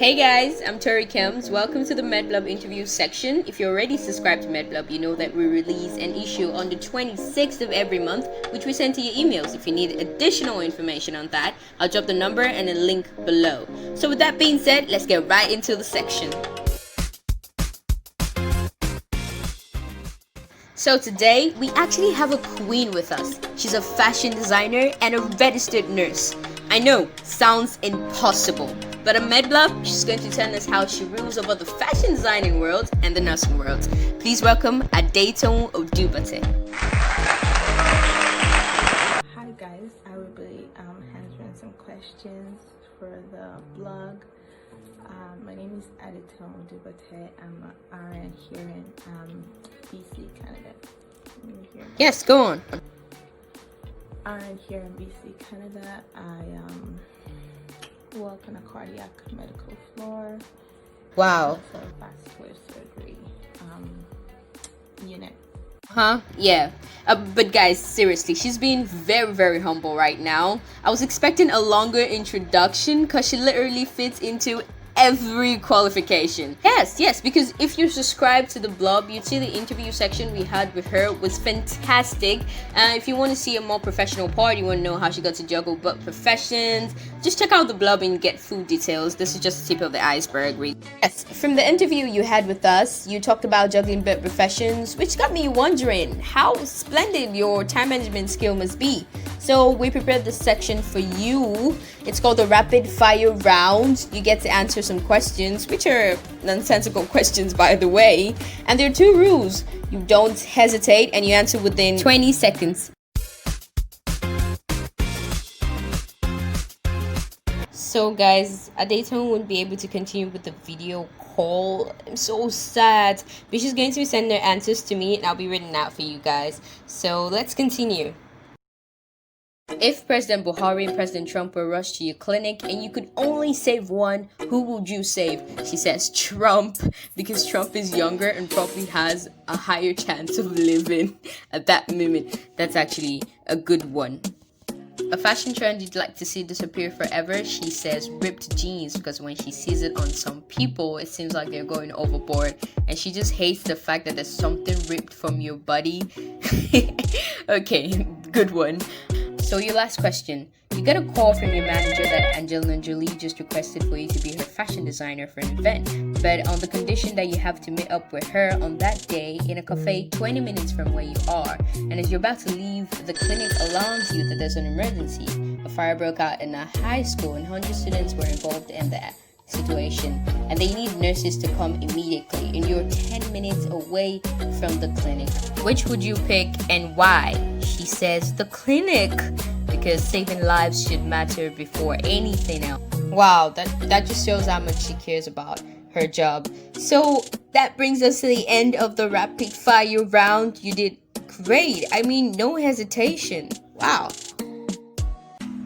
Hey guys, I'm Tori Kems. Welcome to the Medblub interview section. If you're already subscribed to Medblub, you know that we release an issue on the 26th of every month, which we send to your emails. If you need additional information on that, I'll drop the number and a link below. So with that being said, let's get right into the section. So today, we actually have a queen with us. She's a fashion designer and a registered nurse. I know, sounds impossible. But on Medblub, she's going to tell us how she rules over the fashion designing world and the nursing world. Please welcome Adetoun Odubate. Hi guys, I will be answering some questions for the blog. My name is Adetoun Odubate. I'm an RN here in BC, Canada. Yes, go on. RN here in BC, Canada. I work on a cardiac medical floor. Wow. For a vascular surgery unit. Yeah. But guys, seriously, she's being very humble right now. I was expecting a longer introduction because she literally fits into every qualification. Yes, because if you subscribe to the blog, you'd see the interview section we had with her was fantastic. If you want to see a more professional part, you want to know how she got to juggle both professions, just check out the blog and get full details. This is just the tip of the iceberg, really. Yes, from the interview you had with us, you talked about juggling both professions, which got me wondering how splendid your time management skill must be. So we prepared this section for you. It's called the rapid fire round. You get to answer some questions, which are nonsensical questions by the way. And there are two rules. You don't hesitate and you answer within 20 seconds. So guys, Adetoun won't be able to continue with the video call. I'm so sad. But she's going to be sending her answers to me and I'll be reading out for you guys. So let's continue. If President Buhari and President Trump were rushed to your clinic and you could only save one, who would you save? She says Trump, because Trump is younger and probably has a higher chance of living at that moment. That's actually a good one. A fashion trend you'd like to see disappear forever, she says ripped jeans, because when she sees it on some people, it seems like they're going overboard, and she just hates the fact that there's something ripped from your body. Okay, good one. So your last question. You get a call from your manager that Angelina Jolie just requested for you to be her fashion designer for an event, but on the condition that you have to meet up with her on that day in a cafe 20 minutes from where you are. And as you're about to leave, the clinic alarms you that there's an emergency. A fire broke out in a high school and 100 students were involved in that situation, and they need nurses to come immediately, and you're 10 minutes away from the clinic. Which would you pick and why? She says the clinic, because saving lives should matter before anything else. Wow, that just shows how much she cares about her job. So that brings us to the end of the rapid fire round. You did great. I mean, no hesitation. Wow.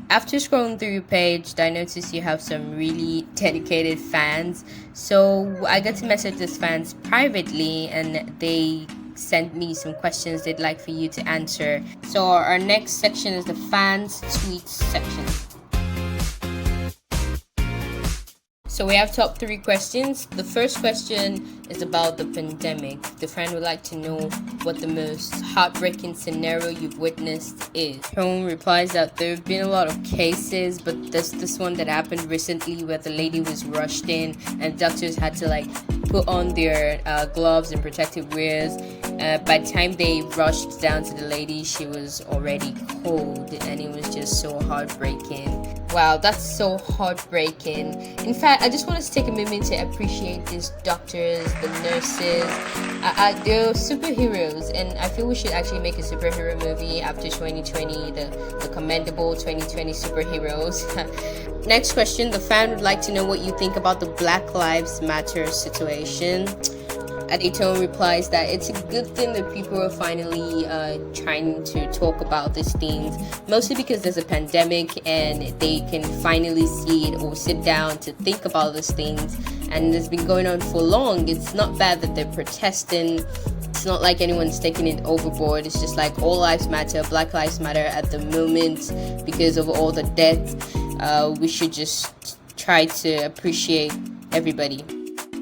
After scrolling through your page, I noticed you have some really dedicated fans. So I got to message these fans privately and they sent me some questions they'd like for you to answer. So our next section is the fans tweets section. So we have top 3 questions. The first question is about the pandemic. The friend would like to know what the most heartbreaking scenario you've witnessed is. Home replies that there have been a lot of cases, but there's this one that happened recently where the lady was rushed in and doctors had to put on their gloves and protective wears. By the time they rushed down to the lady, she was already cold, and it was just so heartbreaking. Wow, that's so heartbreaking. In fact, I just want us to take a moment to appreciate these doctors, the nurses. They're superheroes, and I feel we should actually make a superhero movie after 2020, the commendable 2020 superheroes. Next question, the fan would like to know what you think about the Black Lives Matter situation. Adetoun replies that it's a good thing that people are finally trying to talk about these things, mostly because there's a pandemic and they can finally see it or sit down to think about these things, and it's been going on for long. It's not bad that they're protesting. It's not like anyone's taking it overboard. It's just like all lives matter, Black Lives Matter at the moment because of all the death. We should just try to appreciate everybody.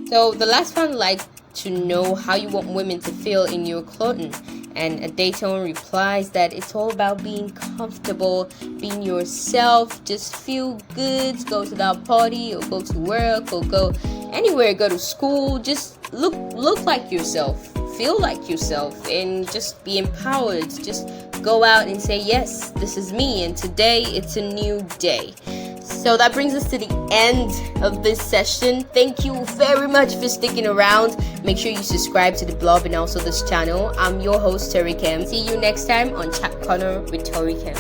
So the last one like to know how you want women to feel in your clothing. And Adetoun replies that it's all about being comfortable, being yourself, just feel good, go to that party or go to work or go anywhere, go to school, just look like yourself, feel like yourself, and just be empowered. Just go out and say, yes, this is me, and today it's a new day. So that brings us to the end of this session. Thank you very much for sticking around. Make sure you subscribe to the blog and also this channel. I'm your host, Tori Kim. See you next time on Chatconers with Tori Kim.